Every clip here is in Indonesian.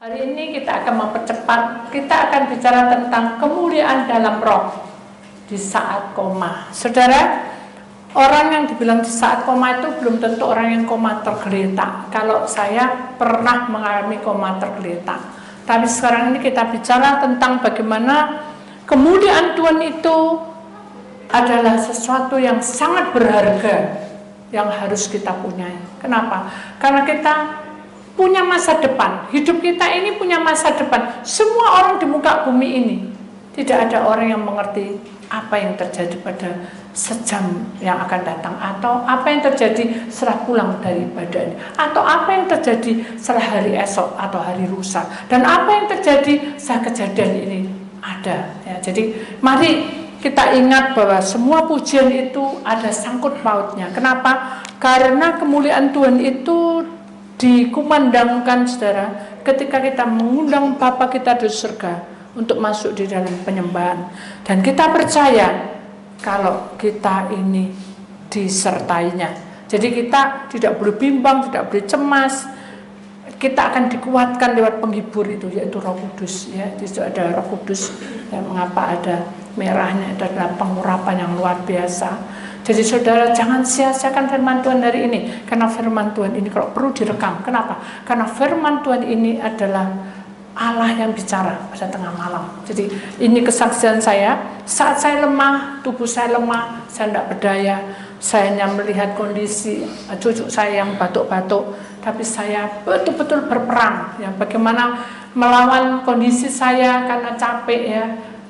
Hari ini kita akan mempercepat, kita akan bicara tentang kemuliaan dalam roh di saat koma. Saudara, orang yang dibilang di saat koma itu belum tentu orang yang koma tergeletak. Kalau saya pernah mengalami koma tergeletak. Tapi sekarang ini kita bicara tentang bagaimana kemuliaan Tuhan itu adalah sesuatu yang sangat berharga yang harus kita punyai. Kenapa? Karena kita punya masa depan. Hidup kita ini punya masa depan. Semua orang di muka bumi ini, tidak ada orang yang mengerti apa yang terjadi pada sejam yang akan datang, atau apa yang terjadi setelah pulang dari ibadah, atau apa yang terjadi setelah hari esok atau hari lusa, dan apa yang terjadi saat kejadian ini ada. Ya, jadi mari kita ingat bahwa semua pujian itu ada sangkut pautnya. Kenapa? Karena kemuliaan Tuhan itu dikumandangkan, saudara, ketika kita mengundang Bapa kita di surga untuk masuk di dalam penyembahan. Dan kita percaya kalau kita ini disertainya. Jadi kita tidak boleh bimbang, tidak boleh cemas. Kita akan dikuatkan lewat penghibur itu, yaitu Roh Kudus. Ya, di situ ada Roh Kudus. Ya, mengapa ada merahnya? Itu adalah pengurapan yang luar biasa. Jadi saudara, jangan sia-siakan firman Tuhan hari ini. Karena firman Tuhan ini kalau perlu direkam. Kenapa? Karena firman Tuhan ini adalah Allah yang bicara pada tengah malam. Jadi ini kesaksian saya. Saat saya lemah, tubuh saya lemah, saya tidak berdaya. Saya hanya melihat kondisi cucu saya yang batuk-batuk. Tapi saya betul-betul berperang. Ya, bagaimana melawan kondisi saya karena capek, ya,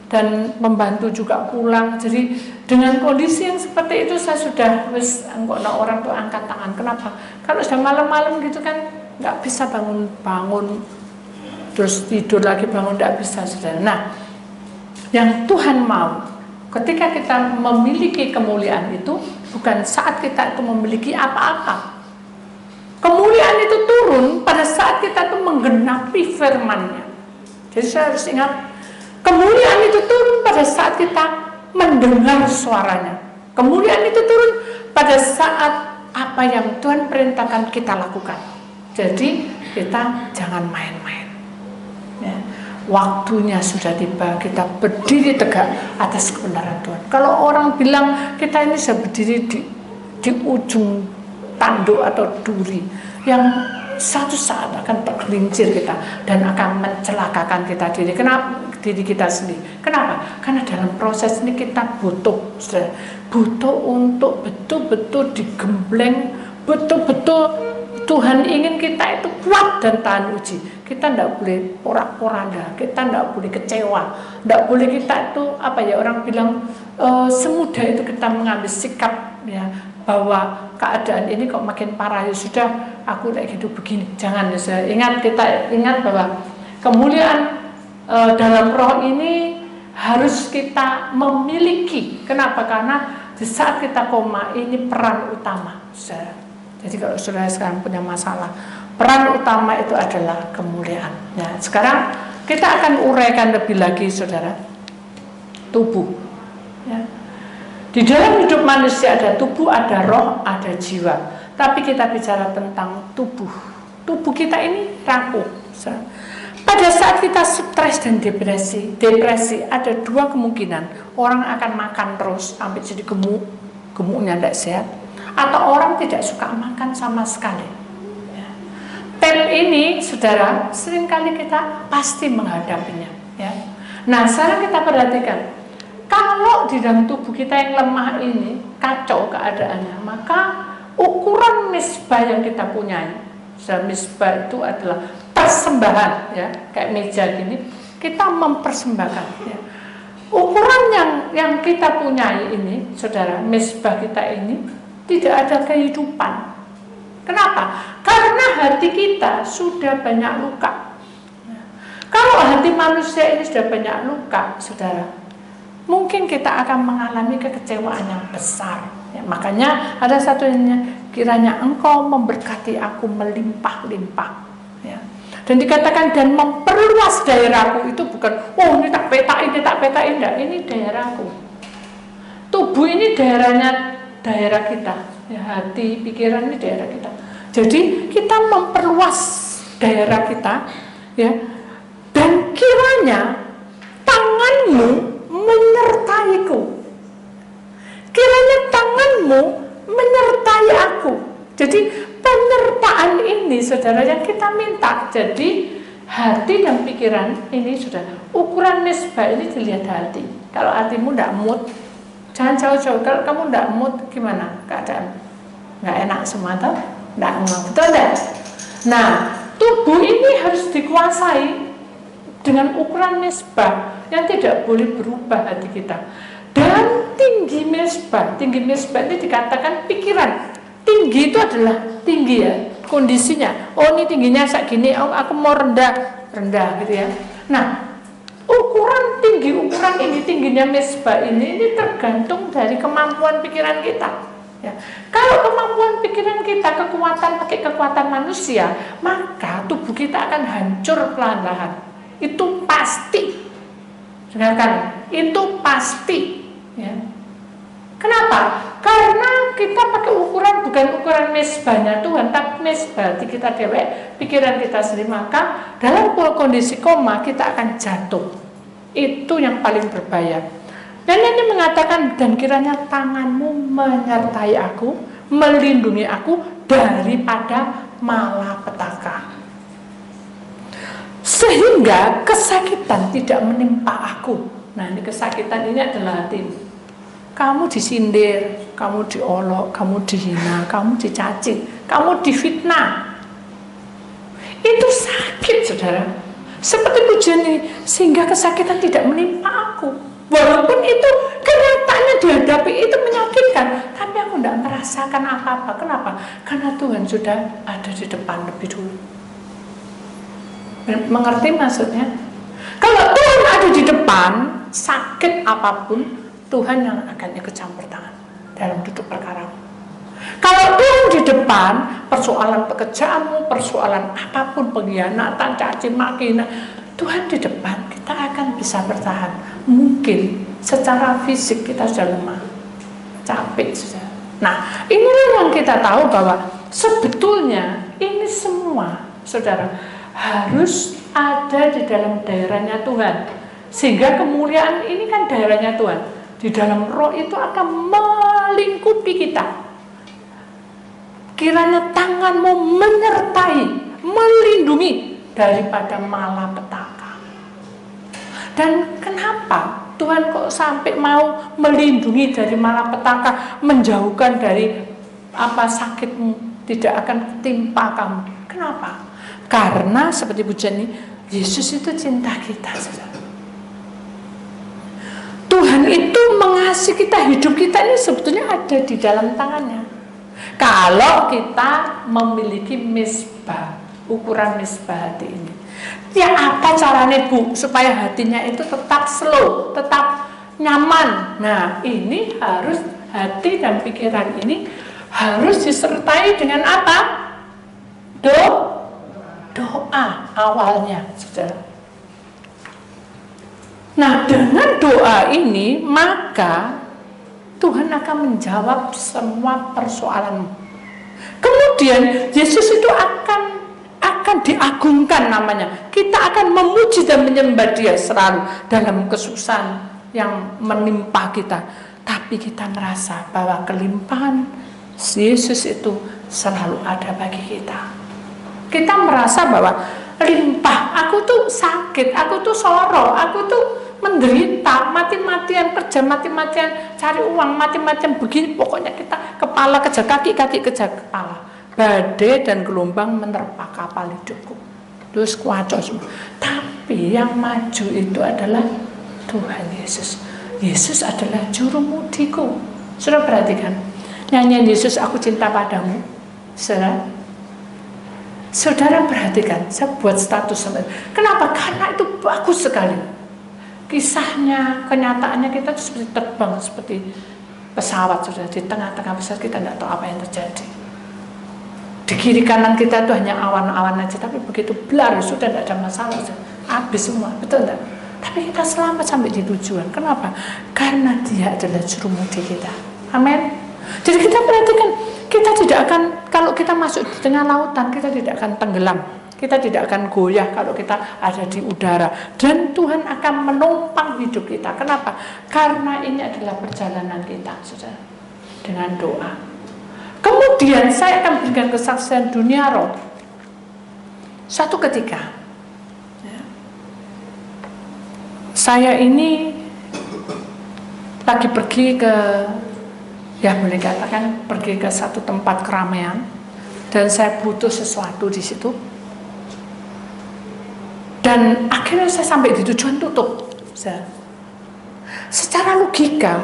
dan membantu juga pulang. Jadi dengan kondisi yang seperti itu saya sudah orang tuh angkat tangan. Kenapa? Kalau sudah malam-malam gitu kan nggak bisa bangun terus tidur lagi, bangun, nggak bisa, saudara. Nah, yang Tuhan mau ketika kita memiliki kemuliaan itu bukan saat kita itu memiliki apa-apa. Kemuliaan itu turun pada saat kita itu menggenapi firman-Nya. Jadi saya harus ingat, kemuliaan itu turun pada saat kita mendengar suaranya. Kemuliaan itu turun pada saat apa yang Tuhan perintahkan kita lakukan. Jadi kita jangan main-main. Ya, waktunya sudah tiba, kita berdiri tegak atas kebenaran Tuhan. Kalau orang bilang kita ini sudah berdiri di ujung tanduk atau duri yang satu saat akan tergelincir kita dan akan mencelakakan kita diri kita sendiri. Kenapa? Karena dalam proses ini kita butuh untuk betul-betul digembleng, betul-betul Tuhan ingin kita itu kuat dan tahan uji. Kita tidak boleh porak-poranda, kita tidak boleh kecewa, tidak boleh kita itu orang bilang semudah itu kita mengambil sikap, ya, bahwa keadaan ini kok makin parah, ya sudah aku kayak gitu begini. Jangan, ya, kita ingat bahwa kemuliaan dalam roh ini harus kita miliki. Kenapa? Karena di saat kita koma ini peran utama, saudara. Jadi kalau saudara sekarang punya masalah, peran utama itu adalah kemuliaan. Ya, sekarang kita akan uraikan lebih lagi, saudara. Tubuh. Ya. Di dalam hidup manusia ada tubuh, ada roh, ada jiwa. Tapi kita bicara tentang tubuh. Tubuh kita ini rapuh. Pada saat kita stres dan depresi ada dua kemungkinan. Orang akan makan terus sampai jadi gemuknya tidak sehat. Atau orang tidak suka makan sama sekali. Ya. Tab ini, saudara, seringkali kita pasti menghadapinya. Ya. Nah, sekarang kita perhatikan, kalau di dalam tubuh kita yang lemah ini kacau keadaannya, maka ukuran misbah yang kita punyai, misbah itu adalah persembahan, ya, kayak meja gini, kita mempersembahkan. Ya. Ukuran yang kita punyai ini, saudara, misbah kita ini tidak ada kehidupan. Kenapa? Karena hati kita sudah banyak luka. Kalau hati manusia ini sudah banyak luka, saudara, mungkin kita akan mengalami kekecewaan yang besar. Ya, makanya ada satunya, kiranya engkau memberkati aku melimpah-limpah. Ya. Dan dikatakan dan memperluas daerahku, itu bukan, oh ini tak petain, enggak, ini daerahku. Tubuh ini daerah kita, ya, hati, pikiran ini daerah kita. Jadi kita memperluas daerah kita Ya. Dan kiranya tanganmu menyertaiku. Kiranya tanganmu menyertai aku. Jadi penyertaan ini saudara yang kita minta. Jadi hati dan pikiran ini sudah ukuran mesbah ini dilihat hati. Kalau hatimu tidak mood, jangan jauh-jauh. Kalau kamu tidak mood, gimana keadaan? Nggak enak semua tuh, nggak ngomong, betul tidak? Nah, tubuh ini harus dikuasai dengan ukuran mesbah yang tidak boleh berubah hati kita. Dan tinggi mesbah ini dikatakan pikiran. Tinggi itu adalah tinggi ya, kondisinya. Oh ini tingginya segini, oh, aku mau rendah gitu ya. Nah, ukuran ini, tingginya mesbah ini tergantung dari kemampuan pikiran kita. Ya. Kalau kemampuan pikiran kita pakai kekuatan manusia, maka tubuh kita akan hancur perlahan-lahan. Itu pasti. Dengarkan, itu pasti. Ya. Kenapa? Karena kita pakai ukuran bukan ukuran mesbahnya Tuhan, tapi mesbah kita dewek, pikiran kita sendiri. Maka dalam kondisi koma kita akan jatuh. Itu yang paling berbahaya. Dan ini mengatakan, dan kiranya tanganmu menyertai aku, melindungi aku daripada malapetaka, sehingga kesakitan tidak menimpa aku. Nah, ini kesakitan ini adalah hati. Kamu disindir, kamu diolok, kamu dihina, kamu dicaci, kamu difitnah. Itu sakit, saudara. Seperti pujian ini, sehingga kesakitan tidak menimpa aku. Walaupun itu kenyataannya dihadapi, itu menyakitkan, tapi aku tidak merasakan apa-apa. Kenapa? Karena Tuhan sudah ada di depan lebih dulu. Mengerti maksudnya? Kalau Tuhan ada di depan, sakit apapun, Tuhan yang akan ikut campur tangan dalam duduk perkara. Kalau Tuhan di depan, persoalan pekerjaanmu, persoalan apapun, pengkhianatan, caci maki, Tuhan di depan, kita akan bisa bertahan. Mungkin secara fisik kita sudah lemah, capek sudah. Nah, inilah yang kita tahu bahwa sebetulnya ini semua, saudara, harus ada di dalam daerahnya Tuhan. Sehingga kemuliaan ini kan daerahnya Tuhan. Di dalam roh itu akan melingkupi kita. Kiranya tanganmu menyertai, melindungi daripada malapetaka. Dan kenapa Tuhan kok sampai mau melindungi dari malapetaka, menjauhkan dari apa sakitmu tidak akan timpa kamu? Kenapa? Karena seperti pujian ini, Yesus itu cinta kita, saudara. Tuhan itu mengasihi kita, hidup kita ini sebetulnya ada di dalam tangannya. Kalau kita memiliki mesbah, ukuran mesbah hati ini. Ya apa caranya Bu, supaya hatinya itu tetap slow, tetap nyaman. Nah ini harus, hati dan pikiran ini harus disertai dengan apa? Doa awalnya, saudara. Nah, dengan doa ini maka Tuhan akan menjawab semua persoalanmu. Kemudian Yesus itu akan diagungkan namanya. Kita akan memuji dan menyembah Dia selalu dalam kesusahan yang menimpa kita. Tapi kita merasa bahwa kelimpahan Yesus itu selalu ada bagi kita. Kita merasa bahwa limpah, aku tuh sakit, aku tuh sorok, aku tuh menderita, mati-matian kerja, mati-matian cari uang, mati-matian begini, pokoknya kita kepala kejar kaki, kaki kejar kepala. Badai dan gelombang menerpa kapal hidupku, terus kuacok semua. Tapi yang maju itu adalah Tuhan Yesus. Yesus adalah juru mudiku. Saudara perhatikan nyanyian Yesus, aku cinta padamu. Saudara perhatikan, saya buat status. Kenapa? Karena itu bagus sekali. Kisahnya, kenyataannya kita seperti terbang, seperti pesawat, sudah di tengah-tengah pesawat kita tidak tahu apa yang terjadi. Di kiri kanan kita itu hanya awan-awan aja, tapi begitu blar sudah tidak ada masalah, habis semua, betul tidak? Tapi kita selamat sampai di tujuan. Kenapa? Karena Dia adalah juru mudi kita. Amin. Jadi kita perhatikan, kita tidak akan, kalau kita masuk di tengah lautan, kita tidak akan tenggelam. Kita tidak akan goyah kalau kita ada di udara. Dan Tuhan akan menumpang hidup kita. Kenapa? Karena ini adalah perjalanan kita, saudara. Dengan doa. Kemudian saya akan berikan kesaksian dunia roh. Suatu ketika, saya ini lagi pergi ke, ya boleh katakan pergi ke satu tempat keramaian, dan saya butuh sesuatu di situ. Dan akhirnya saya sampai di tujuan tutup. Secara logika,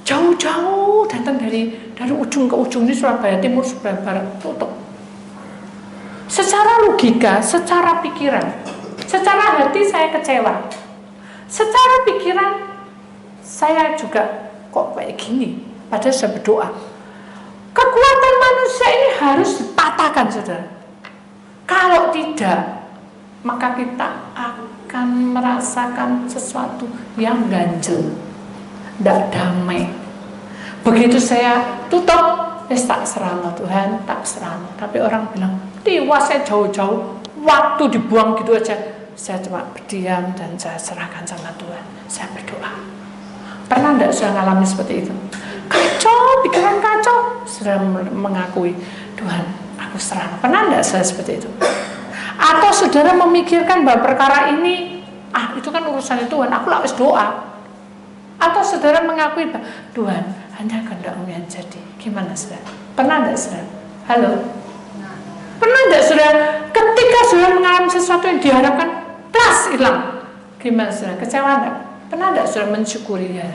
jauh-jauh datang dari ujung ke ujung ini, Surabaya Timur, Surabaya Barat, tutup. Secara logika, secara pikiran, secara hati saya kecewa. Secara pikiran saya juga kok kayak gini. Padahal saya berdoa. Kekuatan manusia ini harus dipatahkan, saudara. Kalau tidak, maka kita akan merasakan sesuatu yang ganjel, tidak damai. Begitu saya tutup, tak serana Tuhan, tak serana. Tapi orang bilang, tiwas saya jauh-jauh, waktu dibuang gitu aja. Saya cuma berdiam dan saya serahkan sama Tuhan. Saya berdoa. Pernah tidak sudah mengalami seperti itu? Kacau, pikiran kacau. Sudah mengakui, Tuhan, aku serahkan. Pernah tidak saya seperti itu? Atau saudara memikirkan bahwa perkara ini, itu kan urusan Tuhan, aku harus doa. Atau saudara mengakui bahwa Tuhan, hanya kehendak-Mu yang jadi. Gimana saudara? Pernah tidak saudara? Halo? Pernah tidak saudara? Ketika saudara mengalami sesuatu yang diharapkan, plus hilang. Gimana saudara? Kecewa tidak? Pernah tidak saudara mensyukuri ya?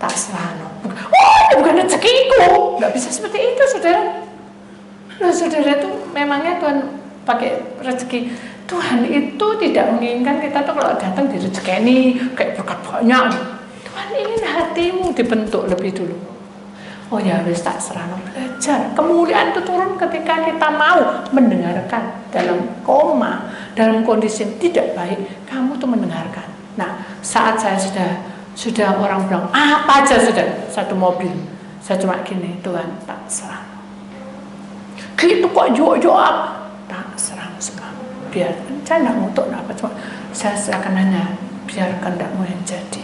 Tak serano. Oh, ini bukan rezekiku. Tidak bisa seperti itu saudara. Nah saudara itu memangnya Tuhan pakai rezeki. Tuhan itu tidak menginginkan kita tuh kalau datang di rezeki ini kayak berkat banyak. Tuhan ingin hatimu dibentuk lebih dulu. Oh ya wis tak serano, belajar. Kemuliaan itu turun ketika kita mau mendengarkan. Dalam koma, dalam kondisi yang tidak baik, kamu tuh mendengarkan. Nah, saat saya sudah orang bilang apa aja sudah satu mobil, saya cuma gini, Tuhan tak serano. Gitu kok jawab. Tak serang semua, biar saya tidak ngutuk apa, cuma saya serahkan hanya biar kehendak-Mu yang jadi.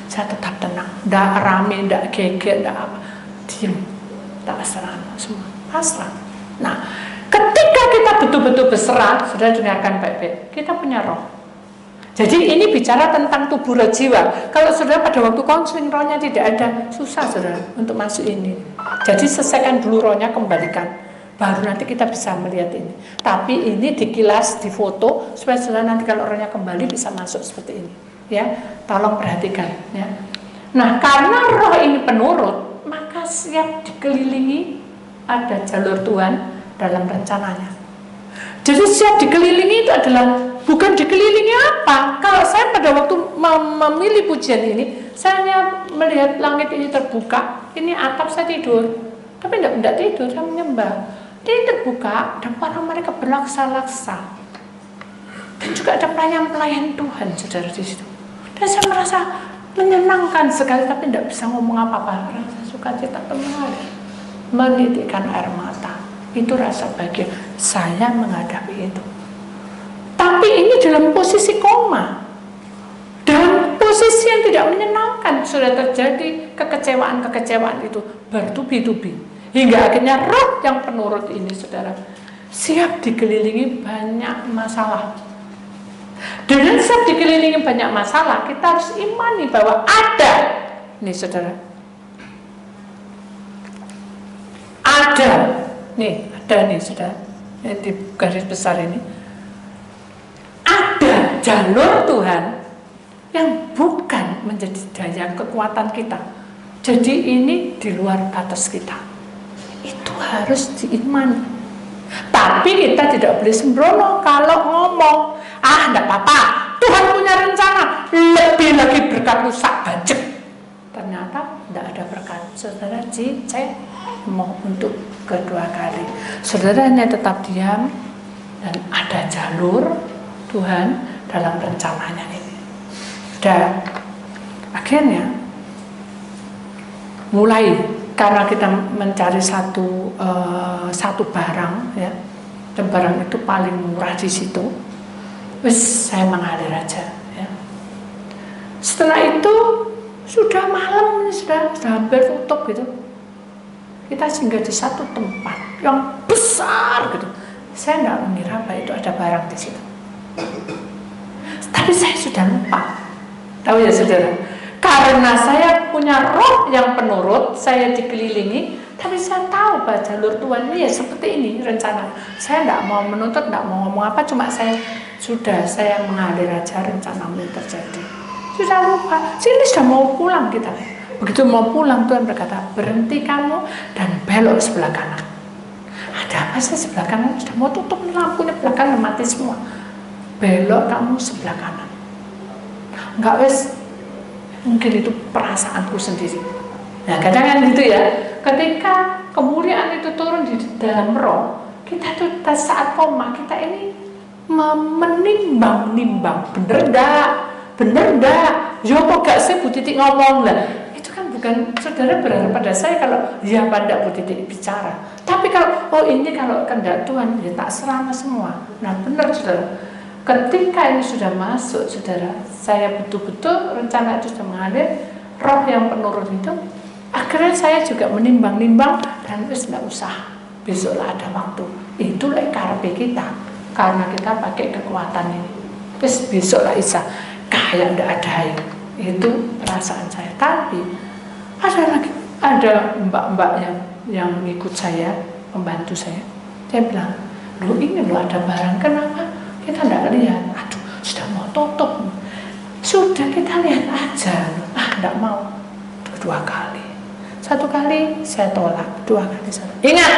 Saya tetap tenang, tidak rame, tidak geger, tidak apa, diam, tak serang semua, pasrah. Nah, ketika kita betul-betul berserah, sudah dengarkan baik-baik, kita punya roh. Jadi ini bicara tentang tubuh roh jiwa. Kalau saudara pada waktu konseling rohnya tidak ada, susah saudara untuk masuk ini. Jadi selesaikan dulu rohnya, kembalikan. Baru nanti kita bisa melihat ini. Tapi ini dikilas, difoto supaya saudara nanti kalau orangnya kembali bisa masuk seperti ini. Ya, tolong perhatikan. Ya. Nah, karena roh ini penurut, maka siap dikelilingi ada jalur Tuhan dalam rencananya. Jadi siap dikelilingi itu adalah bukan dikelilingi apa. Kalau saya pada waktu memilih pujian ini, saya hanya melihat langit ini terbuka, ini atap, saya tidur. Tapi tidak tidur, saya menyembah. Dia terbuka dan para mereka berlaksa-laksa. Dan juga ada pelayan-pelayan Tuhan, saudara di situ. Dan saya merasa menyenangkan sekali, tapi tidak bisa ngomong apa-apa. Rasa sukacita mengalir, menitikkan air mata. Itu rasa bahagia saya menghadapi itu. Tapi ini dalam posisi koma, dalam posisi yang tidak menyenangkan. Sudah terjadi kekecewaan itu bertubi-tubi. Hingga akhirnya roh yang penurut ini, saudara, siap dikelilingi banyak masalah. Dengan siap dikelilingi banyak masalah, kita harus imani bahwa ada, nih saudara, ada nih saudara, yang di garis besar ini, ada jalur Tuhan yang bukan menjadi daya kekuatan kita. Jadi ini di luar batas kita. Itu harus diimani. Tapi kita tidak boleh sembrono kalau ngomong, enggak apa-apa, Tuhan punya rencana, lebih lagi berkat rusak banjek. Ternyata tidak ada berkat. Saudara cek mau untuk kedua kali. Saudara hanya tetap diam dan ada jalur Tuhan dalam rencananya ini. Dan akhirnya mulai karena kita mencari satu barang, ya, dan barang itu paling murah di situ. Wis saya mengalir aja ya. Setelah itu sudah malam, sudah hampir tutup gitu. Kita singgah di satu tempat yang besar gitu. Saya nggak mengira apa itu ada barang di situ. Tapi saya sudah lupa. Tahu ya saudara? Karena saya punya roh yang penurut, saya dikelilingi, tapi saya tahu bahwa jalur Tuhan ini ya seperti ini rencana. Saya tidak mau menuntut, tidak mau ngomong apa, cuma saya mengalir aja rencana yang terjadi. Sudah lupa, sini sudah mau pulang kita. Begitu mau pulang Tuhan berkata, berhenti kamu dan belok sebelah kanan. Ada apa sih sebelah kanan? Sudah mau tutup lampunya, belakang mati semua. Belok kamu sebelah kanan. Enggak wes, mungkin itu perasaanku sendiri. Nah kadang kan gitu ya, ketika kemuliaan itu turun di dalam roh, kita tuh saat koma, kita ini menimbang, bener enggak, ya kok gak sih Bu Titik ngomong lah. Itu kan bukan, saudara berharap pada saya kalau ya pada Bu Titik bicara. Tapi kalau, oh ini kalau kehendak Tuhan, ya tak serama semua. Nah benar saudara. Ketika ini sudah masuk, saudara, saya betul-betul rencana itu sudah mengalir, roh yang penurun itu, akhirnya saya juga menimbang-nimbang dan wis nggak usah, besoklah ada waktu. Itu karepe kita, karena kita pakai kekuatan ini. Wis besoklah Isa, kayak nggak ada itu perasaan saya. Tapi ada mbak-mbak yang ngikut saya, membantu saya. Dia bilang, loh ini loh ada barang, kenapa? Kita tidak lihat, aduh sudah mau tutup, sudah kita lihat aja, tidak mau. Dua kali, satu kali saya tolak, dua kali saya tolak. Ingat,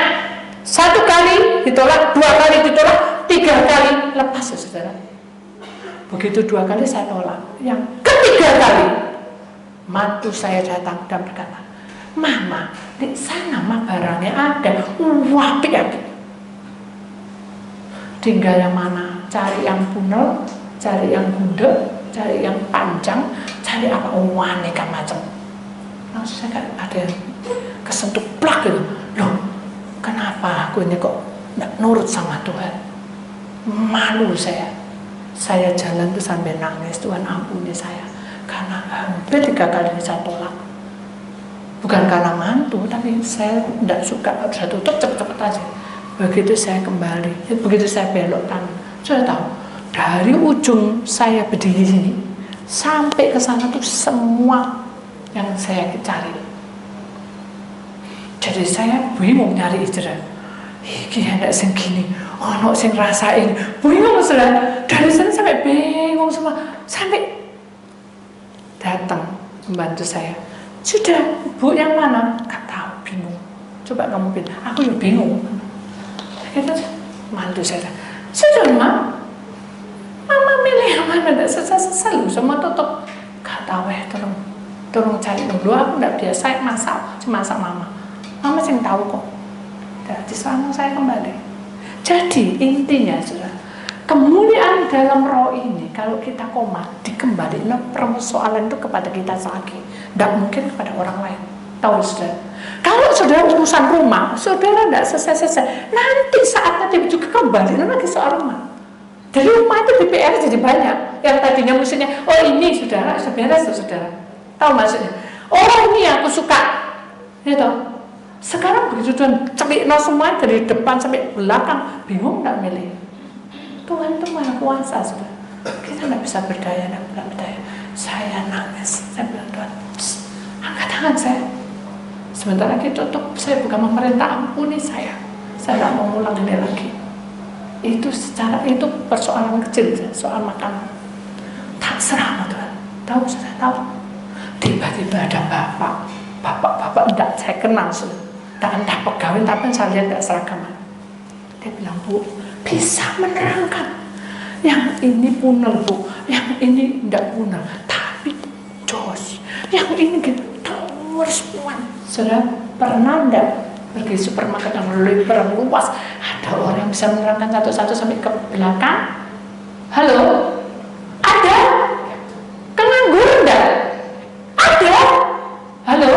satu kali ditolak, dua kali ditolak, tiga kali lepas ya saudara. Begitu dua kali saya tolak, yang ketiga kali mantu saya datang dan berkata, Mama, di sana mah barangnya ada, wah api-api. Tinggal yang mana? Cari yang punel, cari yang gundek, cari yang panjang, cari apa aneka macam. Langsung saya ada yang kesentuh plak gitu. Loh, kenapa aku ini kok nggak nurut sama Tuhan? Malu saya. Saya jalan tuh sampai nangis, Tuhan ampuni saya. Karena hampir 3 kali saya tolak. Bukan karena mantu, tapi saya tidak suka, harus tutup cepet-cepet aja. Begitu saya kembali, begitu saya belok kanan, sudah tahu dari ujung saya berdiri sini sampai ke sana tuh semua yang saya cari. Jadi saya bingung nyari istirahat. Iki enak sing gini, ono sing rasain, bingung sudah. Dari sana sampai bingung semua, sampai datang membantu saya. Sudah, Bu yang mana? Gak tahu, bingung. Coba kamu bilang, aku juga bingung. Itu mantu saya, sudah mama milih yang mana? Tidak selalu semua tutup. Gak tahu tolong cari dulu. Aku tidak biasa masak mama sih tahu kok. Jadi selama saya kembali. Jadi intinya sudah, kemuliaan dalam roh ini kalau kita koma dikembalikan persoalan itu kepada kita lagi. Tidak mungkin kepada orang lain. Tahu sudah. Kalau saudara urusan rumah, saudara tidak selesai-selesai. Nanti saatnya dia juga kembali lagi soal rumah. Dari rumah itu DPR jadi banyak. Yang tadinya musuhnya, oh ini saudara, beres tuh saudara. Tahu maksudnya? Oh ini aku suka. Ya tahu. Sekarang begitu Tuhan celikno semua dari depan sampai belakang, bingung tidak milih. Tuhan itu Maha Kuasa saudara. Kita tidak bisa berdaya, tidak berdaya. Saya nangis, saya bilang Tuhan, angkat tangan saya. Sebentar lagi tutup, saya bukan memerintah, ampuni saya tidak mau ulang ini lagi. Itu persoalan kecil, soal makanan. Tak serah sama Tuhan. Tahu saya tahu. Tiba-tiba ada bapak tidak saya kenal sudah. Entah pegawai tapi saya lihat tidak seragaman. Dia bilang, Bu, bisa menerangkan. Yang ini punel Bu, yang ini tidak punel, tapi jos. Yang ini gitu, terus puan. Sudah pernah enggak pergi supermarket yang lebar luas, ada orang yang bisa menerangkan satu-satu sampai ke belakang? Halo? Ada? Penganggur enggak? Ada? Halo?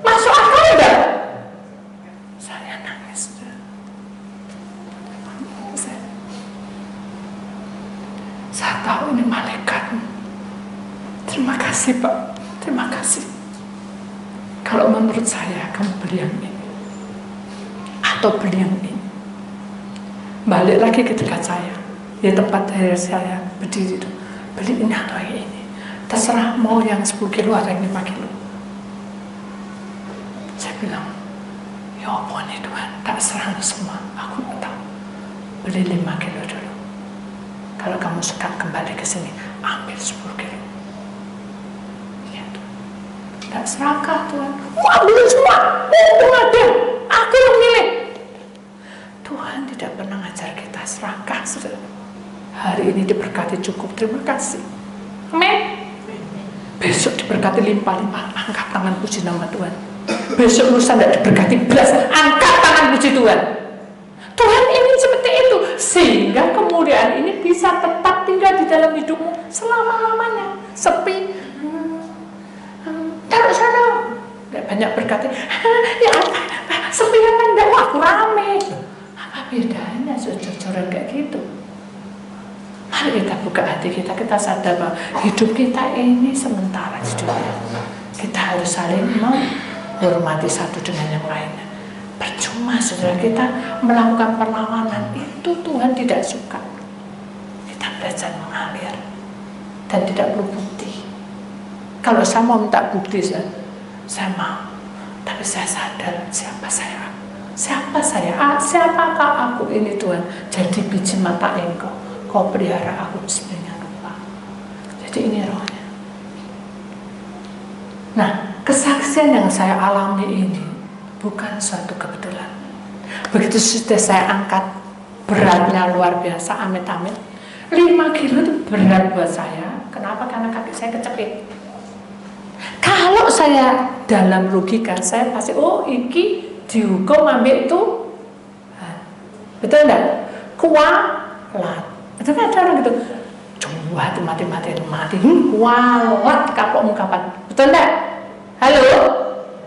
Masuk akal enggak? Saya nangis. Engkau ini malaikat. Terima kasih Pak, terima kasih. Kalau menurut saya kamu beli yang ini atau beli yang ini. Balik lagi ke dekat saya, di tempat dari saya berdiri itu, beli ini atau yang ini. Terserah mau yang 10 kilo atau yang 5 kilo. Saya bilang, ya ampun Tuhan, tak serang semua, aku tak tahu. Beli 5 kilo dulu. Kalau kamu suka kembali ke sini, ambil 10 kilo. Ya Tuhan. Tak serakah Tuhan. Ambil semua, untung ada. Aku yang milih. Tuhan tidak pernah ngajar kita serakah, saudara. Hari ini diberkati cukup, terima kasih. Amin. Besok diberkati limpah-limpah, angkat tangan puji nama Tuhan. Besok lusa tidak diberkati belas, angkat tangan puji Tuhan. Tuhan ingin seperti itu, sehingga kemuliaan ini bisa tetap tinggal di dalam hidupmu selama-lamanya. Sepi, taruh sana, tidak banyak berkati. Ya apa, sepi apa enggak, wah aku rame. Apa bedanya jujur-jujuran kayak gitu? Mari kita buka hati kita, kita sadar bahwa hidup kita ini sementara di dunia. Kita harus saling menghormati satu dengan yang lainnya. Percuma saudara kita melakukan perlawanan, itu Tuhan tidak suka. Kita belajar mengalir dan tidak perlu bukti. Kalau saya mau minta bukti, saya mau. Tapi saya sadar siapa saya. Siapa saya? Siapakah aku ini Tuhan? Jadi biji mata Engkau. Kau pelihara aku sebenarnya lupa. Jadi ini rohnya. Nah, kesaksian yang saya alami ini bukan suatu kebetulan. Begitu sudah saya angkat, beratnya luar biasa, amit-amit. 5 kilo itu berat buat saya. Kenapa? Karena kaki saya kecepit. Kalau saya dalam logika, saya pasti, oh iki dihukum ambil itu. Betul enggak? Kualat. Itu kan ada orang gitu, coba tuh mati, kualat kapokmu kapan? Betul enggak? Halo?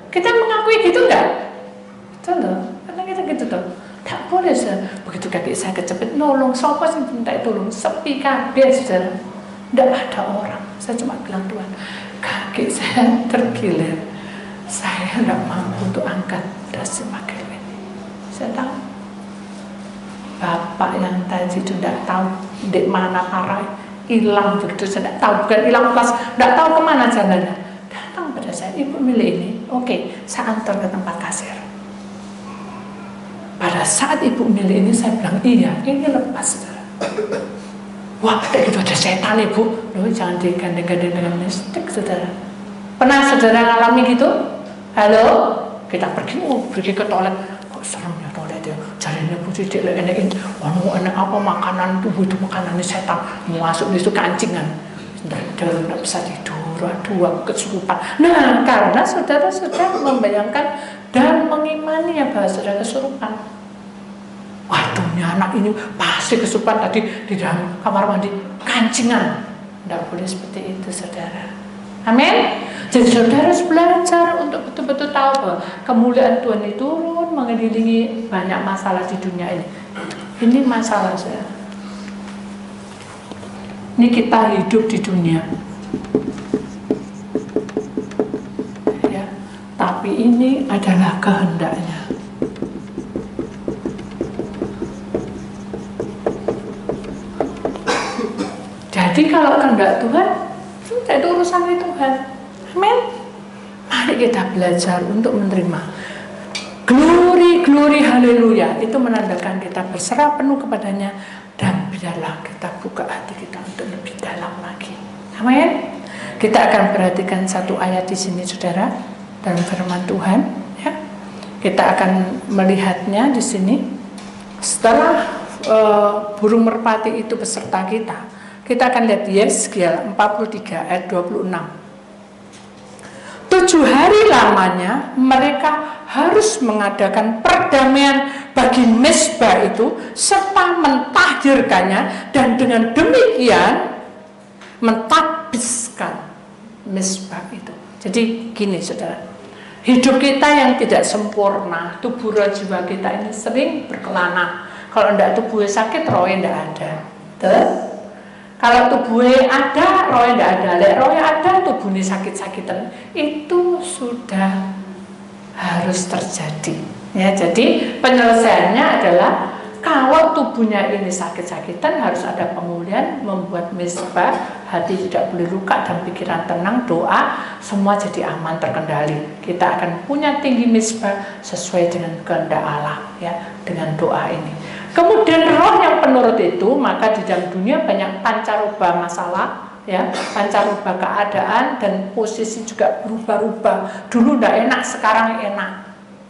Kita mengakui gitu enggak? Betul loh, karena kita gitu tuh. Tak boleh sih, begitu kaki saya kecepit, nolong, siapa sih minta tolong, sepi kabeh saudara. Enggak ada orang, saya cuma bilang Tuhan, kaki saya terkilir, saya enggak mampu untuk angkat dasi makil ini. Saya tahu. Bapak yang tadi itu tidak tahu di mana arah, hilang begitu, saya tidak tahu, bukan hilang pas, tidak tahu kemana jalannya. Datang pada saya, ibu milih ini, oke, saya antar ke tempat kasir. Pada saat ibu milih ini, saya bilang iya, ini lepas. Saudara. Wah, kayak gitu ada setan ibu, loh jangan digandeng-gandeng dengan mistik, saudara. Pernah saudara ngalami gitu? Halo, kita pergi ke toilet, kok serem ya toilet ya. Jadinya putih tidak enak, enak apa makanan tubuh itu makanannya setan masuk di situ kancingan, tidak bisa tidur, aduh kesurupan. Nah, karena saudara sudah membayangkan dan mengimani ya bahwa saudara kesurupan. Waduh, anak ini pasti kesurupan tadi di dalam kamar mandi kancingan. Tidak boleh seperti itu, saudara. Amin. Jadi saudara harus belajar untuk betul-betul tahu bahwa kemuliaan Tuhan itu turun mengelilingi banyak masalah di dunia ini. Ini masalah saya. Ini kita hidup di dunia. Ya, tapi ini adalah kehendaknya. Jadi kalau kehendak Tuhan, itu urusan Tuhan. Amin. Mari kita belajar untuk menerima glory, glory, haleluya. Itu menandakan kita berserah penuh kepadanya. Dan biarlah kita buka hati kita untuk lebih dalam lagi. Amin. Kita akan perhatikan satu ayat di sini saudara, dalam firman Tuhan ya. Kita akan melihatnya di sini. Setelah burung merpati itu beserta kita akan lihat Yeskiel 43 ayat 26. 7 hari lamanya mereka harus mengadakan perdamaian bagi mezbah itu serta mentahdirkannya, dan dengan demikian mentadbiskan mezbah itu. Jadi gini saudara, hidup kita yang tidak sempurna, tubuh roh jiwa kita ini sering berkelana. Kalau tidak tubuhnya sakit, rohnya tidak ada. Tuh. Kalau tubuhnya ada, rohnya tidak ada. Lek rohnya ada, tubuhnya sakit-sakitan. Itu sudah harus terjadi. Ya, jadi penyelesaiannya adalah kalau tubuhnya ini sakit-sakitan harus ada pemulihan, membuat mezbah, hati tidak boleh luka dan pikiran tenang, doa, semua jadi aman terkendali. Kita akan punya tinggi mezbah sesuai dengan kehendak Allah, ya, dengan doa ini. Kemudian roh yang penurut itu, maka di dalam dunia banyak pancaroba masalah, ya, pancaroba keadaan dan posisi juga berubah-ubah. Dulu tidak enak, sekarang enak,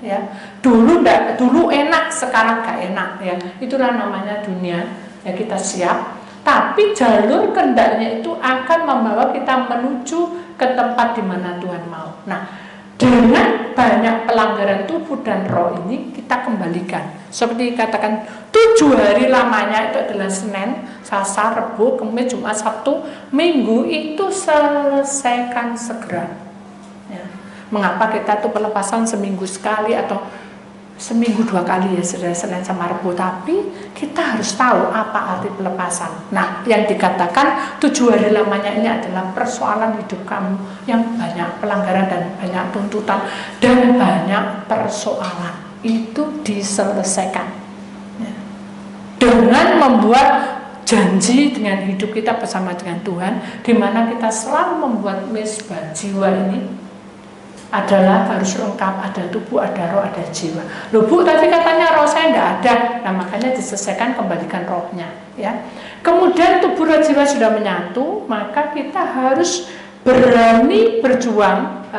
ya. Dulu enak, sekarang gak enak, ya. Itulah namanya dunia, ya, kita siap. Tapi jalur kehendaknya itu akan membawa kita menuju ke tempat di mana Tuhan mau. Nah, dengan banyak pelanggaran tubuh dan roh ini kita kembalikan. Seperti katakan 7 hari lamanya itu adalah Senin, Selasa, Rabu, Kamis, Jumat, Sabtu, Minggu, itu selesaikan segera. Ya. Mengapa kita tuh pelepasan seminggu sekali atau seminggu 2 kali, ya, sudah Senin sama Rabu, tapi kita harus tahu apa arti pelepasan. Nah, yang dikatakan 7 hari lamanya ini adalah persoalan hidup kamu yang banyak pelanggaran dan banyak tuntutan dan banyak persoalan, itu diselesaikan, ya, dengan membuat janji dengan hidup kita bersama dengan Tuhan, di mana kita selalu membuat mezbah jiwa ini adalah harus lengkap, ada tubuh, ada roh, ada jiwa. Loh Bu, tadi katanya roh saya tidak ada. Nah, makanya diselesaikan, kembalikan rohnya, ya. Kemudian tubuh roh jiwa sudah menyatu, maka kita harus berani berjuang,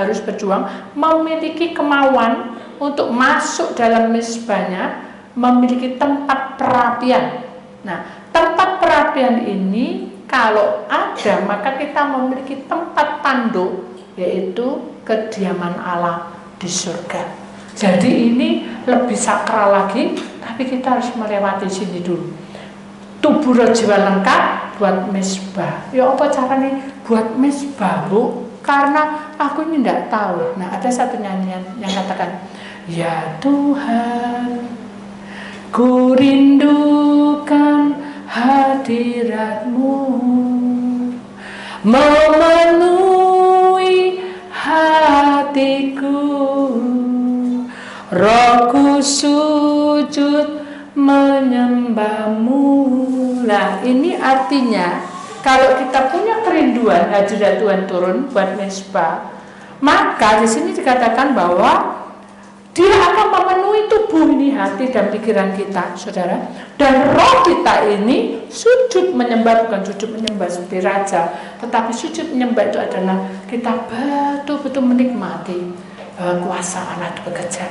memiliki kemauan untuk masuk dalam mezbahnya, memiliki tempat perapian. Nah, tempat perapian ini kalau ada, maka kita memiliki tempat tanduk, yaitu kediaman Allah di surga. Jadi ini lebih sakral lagi, tapi kita harus melewati sini dulu. Tubuh roh jiwa lengkap buat mezbah. Ya apa caranya buat mezbah, Bu? Karena aku ini tidak tahu. Nah, ada satu nyanyian yang katakan, ya Tuhan, ku rindukan hadirat-Mu, memenuhi hatiku, rohku sujud menyembah-Mu. Nah, ini artinya kalau kita punya kerinduan hadirat Tuhan turun buat mezbah, maka di sini dikatakan bahwa Dia akan memenuhi tubuh ini, hati dan pikiran kita, saudara. Dan roh kita ini sujud menyembah, bukan sujud menyembah seperti raja, tetapi sujud menyembah itu adalah kita betul-betul menikmati kuasa Allah itu bekerja.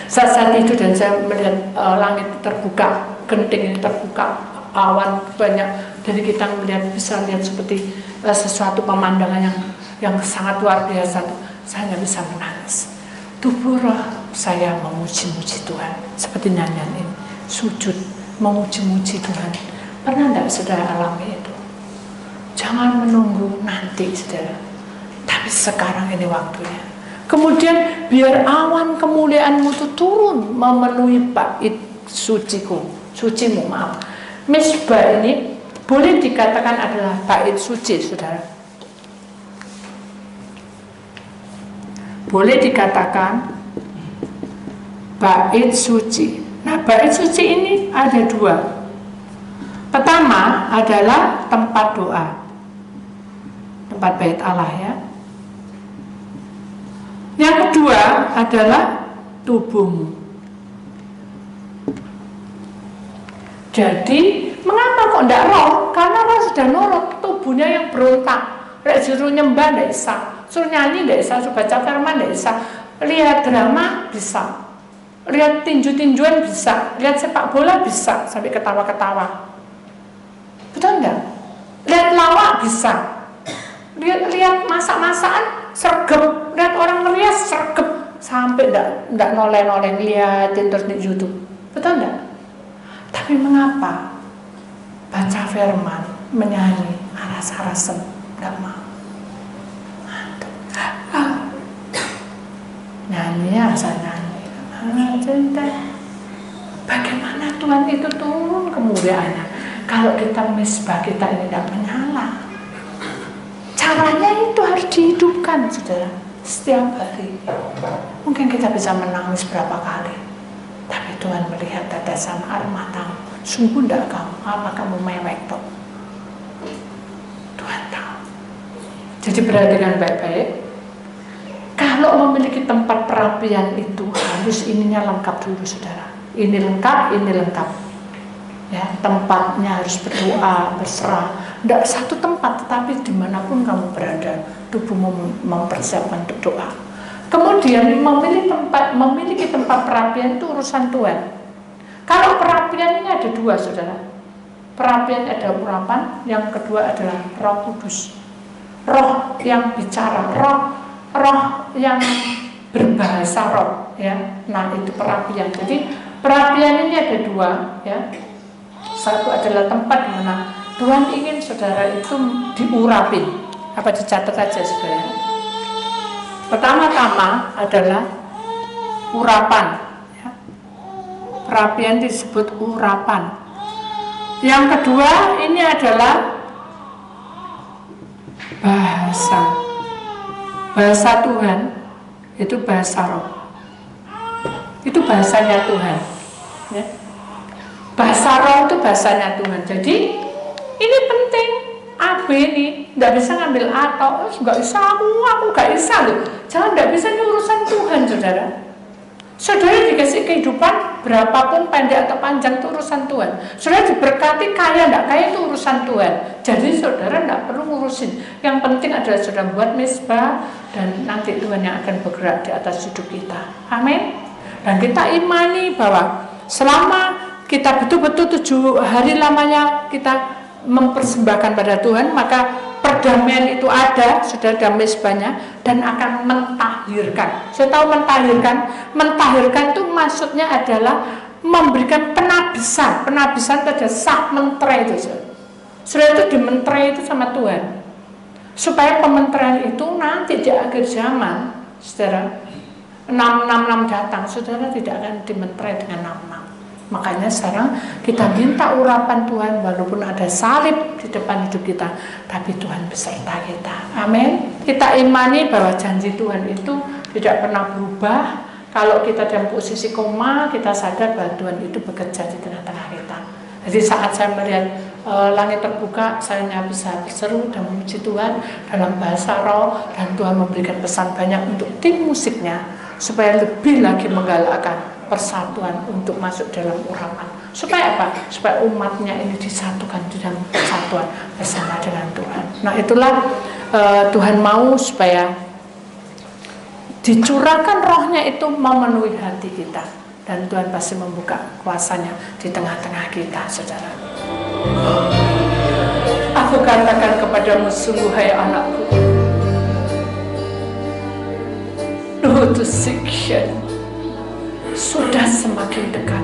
Saat itu dan saya melihat langit terbuka, genting ini terbuka, awan banyak, jadi kita melihat, bisa lihat seperti sesuatu pemandangan yang sangat luar biasa. Saya nggak bisa menangis. Tubuh roh saya memuji-muji Tuhan, seperti nyanyian ini, sujud memuji-muji Tuhan. Pernah tidak saudara alami itu? Jangan menunggu nanti, saudara, tapi sekarang ini waktunya. Kemudian biar awan kemuliaan-Mu itu turun memenuhi bait sucimu, maaf. Mezbah ini boleh dikatakan adalah bait suci, saudara. Boleh dikatakan bait suci. Nah, bait suci ini ada 2. Pertama adalah tempat doa, tempat bait Allah, ya. Yang kedua adalah tubuhmu. Jadi mengapa kok tidak roh? Karena roh sudah nurut, tubuhnya yang berontak. Lek suruh nyembah tidak bisa, suruh nyanyi tidak bisa, suruh baca firman tidak bisa, lihat drama bisa, lihat tinju-tinjuan bisa, lihat sepak bola bisa, sampai ketawa-ketawa. Betul enggak? Lihat lawak bisa, lihat masak-masakan sergap, lihat orang merias sergap, sampai enggak noleh-noleh liatin terus di YouTube. Betul enggak? Tapi mengapa baca firman, menyanyi, aras-arasan enggak mau? Nyanyi, rasa nyanyi. Bagaimana Tuhan itu turun kemuliaannya? Kalau kita misbah, kita ini tidak menyala. Caranya itu harus dihidupkan, saudara, setiap hari. Mungkin kita bisa menangis berapa kali, tapi Tuhan melihat tetesan air matamu. Sungguh tidak kamu, apa kamu mewek toh? Tuhan tahu. Jadi perhatikan baik-baik. Kalau memiliki tempat perapian itu harus ininya lengkap dulu, saudara. Ini lengkap, ini lengkap. Ya, tempatnya harus berdoa, berserah. Tidak satu tempat, tetapi dimanapun kamu berada, tubuhmu mempersiapkan untuk doa. Kemudian memiliki tempat perapian itu urusan Tuhan. Kalau perapian ini ada dua, saudara. Perapian ada urapan, yang kedua adalah Roh Kudus. Roh yang bicara, roh yang berbahasa roh, ya. Nah, itu perapian. Jadi perapian ini ada dua, ya. Satu adalah tempat di mana Tuhan ingin saudara itu diurapin. Apa dicatat aja, saudara? Pertama-tama adalah urapan, ya. Perapian disebut urapan. Yang kedua ini adalah bahasa Tuhan, itu bahasa roh. Itu bahasanya Tuhan, ya. Bahasa roh itu bahasanya Tuhan. Jadi ini penting. AB ini nggak bisa ngambil atau nggak bisa, aku nggak bisa loh. Jangan, nggak bisa, ini urusan Tuhan, saudara. Saudara dikasih kehidupan berapapun pendek atau panjang itu urusan Tuhan. Saudara diberkati kaya nggak kaya itu urusan Tuhan. Jadi saudara nggak perlu ngurusin. Yang penting adalah saudara buat misbah, dan nanti Tuhan yang akan bergerak di atas hidup kita. Amin. Dan kita imani bahwa selama kita betul-betul 7 hari lamanya kita mempersembahkan pada Tuhan, maka perdamaian itu ada, sudah ada misbahnya, dan akan mentahirkan. Saya tahu mentahirkan itu maksudnya adalah memberikan penabisan. Penabisan itu ada sah mentre itu. Sudah itu dimentre itu sama Tuhan, supaya pementeran itu nanti di akhir zaman, saudara, 666 datang, saudara tidak akan dimentre dengan 66. Makanya sekarang kita minta urapan Tuhan, walaupun ada salib di depan hidup kita, tapi Tuhan beserta kita. Amin. Kita imani bahwa janji Tuhan itu tidak pernah berubah. Kalau kita dalam posisi koma, kita sadar bahwa Tuhan itu bekerja di tengah-tengah kita. Jadi saat saya melihat langit terbuka, saya bisa berseru dan memuji Tuhan dalam bahasa roh, dan Tuhan memberikan pesan banyak untuk tim musiknya supaya lebih lagi menggalakkan persatuan untuk masuk dalam urapan. Supaya apa? Supaya umatnya ini disatukan di dalam persatuan bersama dengan Tuhan. Nah, itulah Tuhan mau supaya dicurahkan rohnya itu memenuhi hati kita, dan Tuhan pasti membuka kuasanya di tengah-tengah kita, saudara. Aku katakan kepadamu, sungguh hai anakku, Tuhan sudah semakin dekat.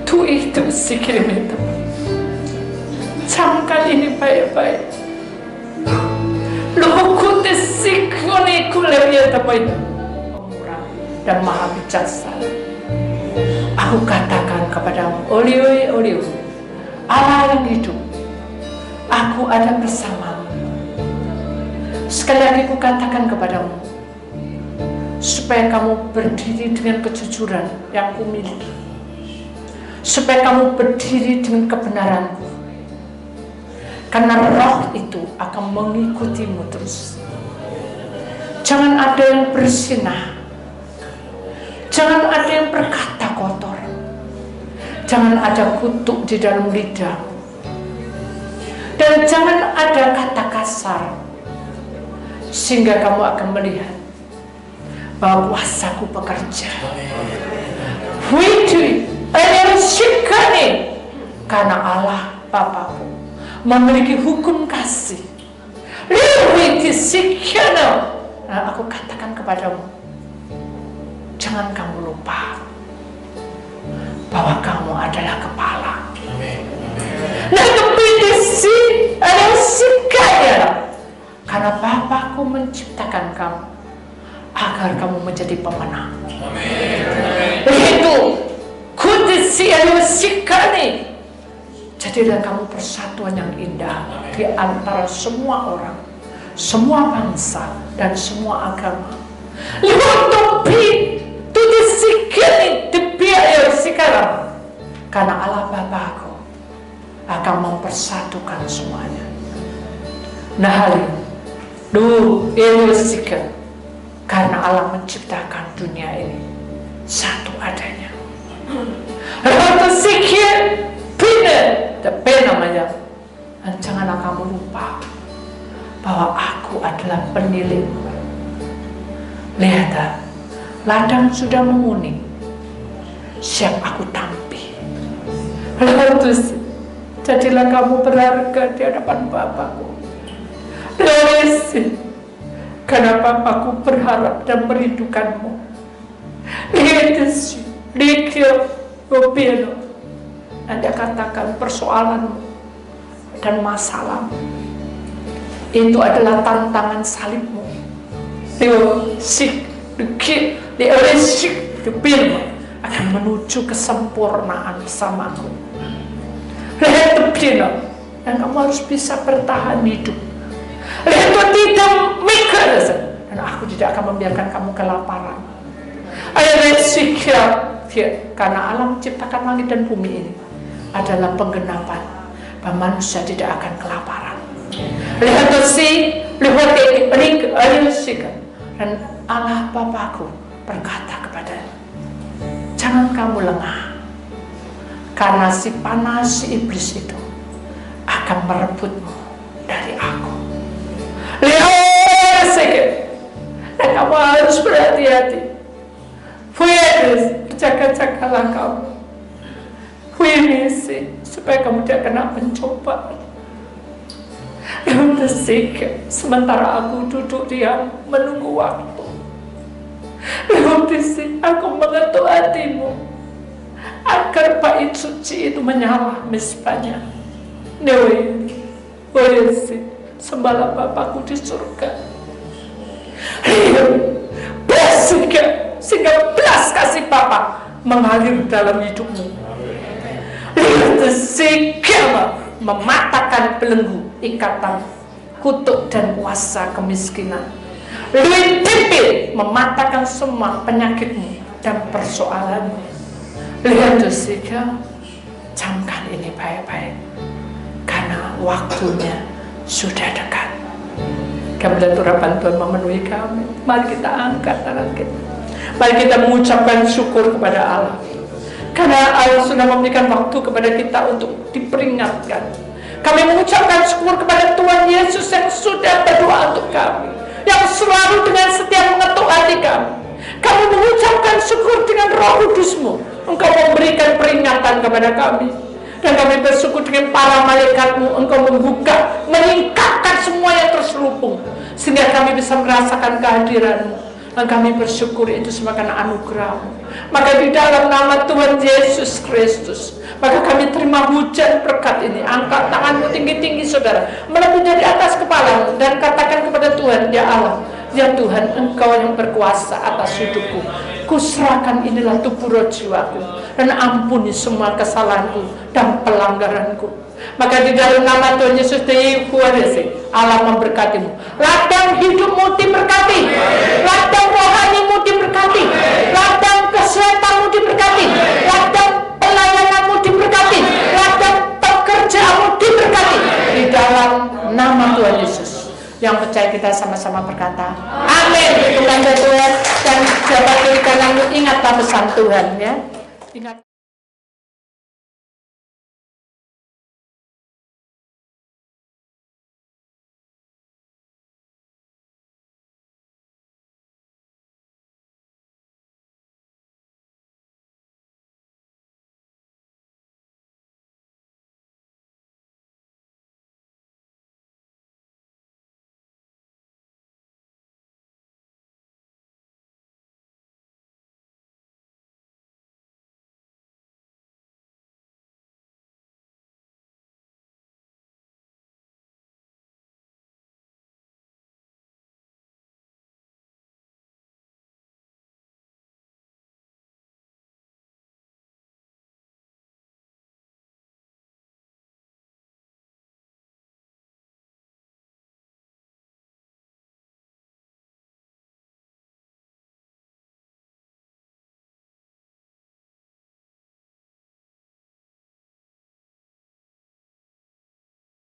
Tu itu sikir itu. Camkan ini baik-baik. Loh sikone kulevia tapai. Pemurah dan maha bijaksana. Aku katakan kepadamu, Olioi, Allah yang hidup, aku ada bersamamu. Sekali lagi aku katakan kepadamu, supaya kamu berdiri dengan kejujuran yang kumiliki, supaya kamu berdiri dengan kebenaranku, karena roh itu akan mengikutimu terus. Jangan ada yang bersinah, jangan ada yang berkata kotor, jangan ada kutuk di dalam lidah, dan jangan ada kata kasar, sehingga kamu akan melihat bahwa kuasaku bekerja. Widri, sikane, karena Allah Bapakku memiliki hukum kasih. Widri sikane. Nah, aku katakan kepadamu, jangan kamu lupa bahwa kamu adalah kepala. Nah, kepidisi ada sikane, karena Bapakku menciptakan kamu agar kamu menjadi pemenang. Amin. Begitu kudisi sikane, Jadilah kamu persatuan yang indah di antara semua orang, semua bangsa, dan semua agama. Sekarang, karena Allah Bapa-Ku akan mempersatukan semuanya. Nah, karena Allah menciptakan dunia ini satu adanya. Namanya. Dan janganlah kamu lupa bahwa aku adalah penilikmu. Lihat, ladang sudah menguning, siap aku tampi. Lalu jadilah kamu berharga di hadapan Bapakku. Karena Bapakku berharap dan merindukanmu. Anda katakan persoalanmu dan masalahmu itu adalah tantangan salibmu. Akan menuju kesempurnaan bersamaku. Dan kamu harus bisa bertahan hidup. Dan aku tidak akan membiarkan kamu kelaparan. Karena Allah menciptakan langit dan bumi ini adalah penggenapan bahwa manusia tidak akan kelaparan. Dan Allah Bapakku berkata kepadanya, jangan kamu lengah, karena si panas si iblis itu akan merebutmu dari aku. Dan kamu harus berhati-hati. Jaga-jagalah kamu. Supaya kamu tidak kena pencobaan. Sementara aku duduk diam menunggu waktu. Aku mengetuk hatimu agar bait suci itu menyala misbahnya. Sembahlah Bapakku di surga. Sehingga belas kasih Bapa mengalir dalam hidupmu. Sehingga mematahkan belenggu ikatan kutuk dan kuasa kemiskinan. Mematahkan semua penyakitmu dan persoalanmu. Lihat sehingga camkan ini baik-baik, karena waktunya sudah dekat. Kemudian Tuhan Tuhan memenuhi kami. Mari kita angkat tangan kita. Mari kita mengucapkan syukur kepada Allah, karena Allah sudah memberikan waktu kepada kita untuk diperingatkan. Kami mengucapkan syukur kepada Tuhan Yesus yang sudah berdoa untuk kami, yang selalu dengan setia mengetuk hati kami. Kami mengucapkan syukur dengan Roh Kudus-Mu. Engkau memberikan peringatan kepada kami. Dan kami bersyukur dengan para malaikat-Mu. Engkau membuka, meningkatkan semua yang terselubung, sehingga kami bisa merasakan kehadiran-Mu. Dan kami bersyukur itu sebagai anugerah-Mu. Maka di dalam nama Tuhan Yesus Kristus, maka kami terima hujan berkat ini. Angkat tanganmu tinggi-tinggi, saudara, melebihi di atas kepalamu, dan katakan kepada Tuhan, ya Allah, ya Tuhan, Engkau yang berkuasa atas hidupku. Kuserahkan inilah tubuh roh jiwaku, dan ampuni semua kesalahanku dan pelanggaranku. Maka di dalam nama Tuhan Yesus, Allah memberkatimu. Ladang hidupmu diberkati, ladang rohanimu diberkati, ladang kesehatanmu diberkati, ladang pelayananmu diberkati, ladang pekerjaanmu diberkati. Di dalam nama Tuhan Yesus. Yang percaya kita sama-sama berkata amin. Itu tanda Tuhan. Dan jabat kiri kananmu, ingatlah pesan Tuhan, ya. Ingat.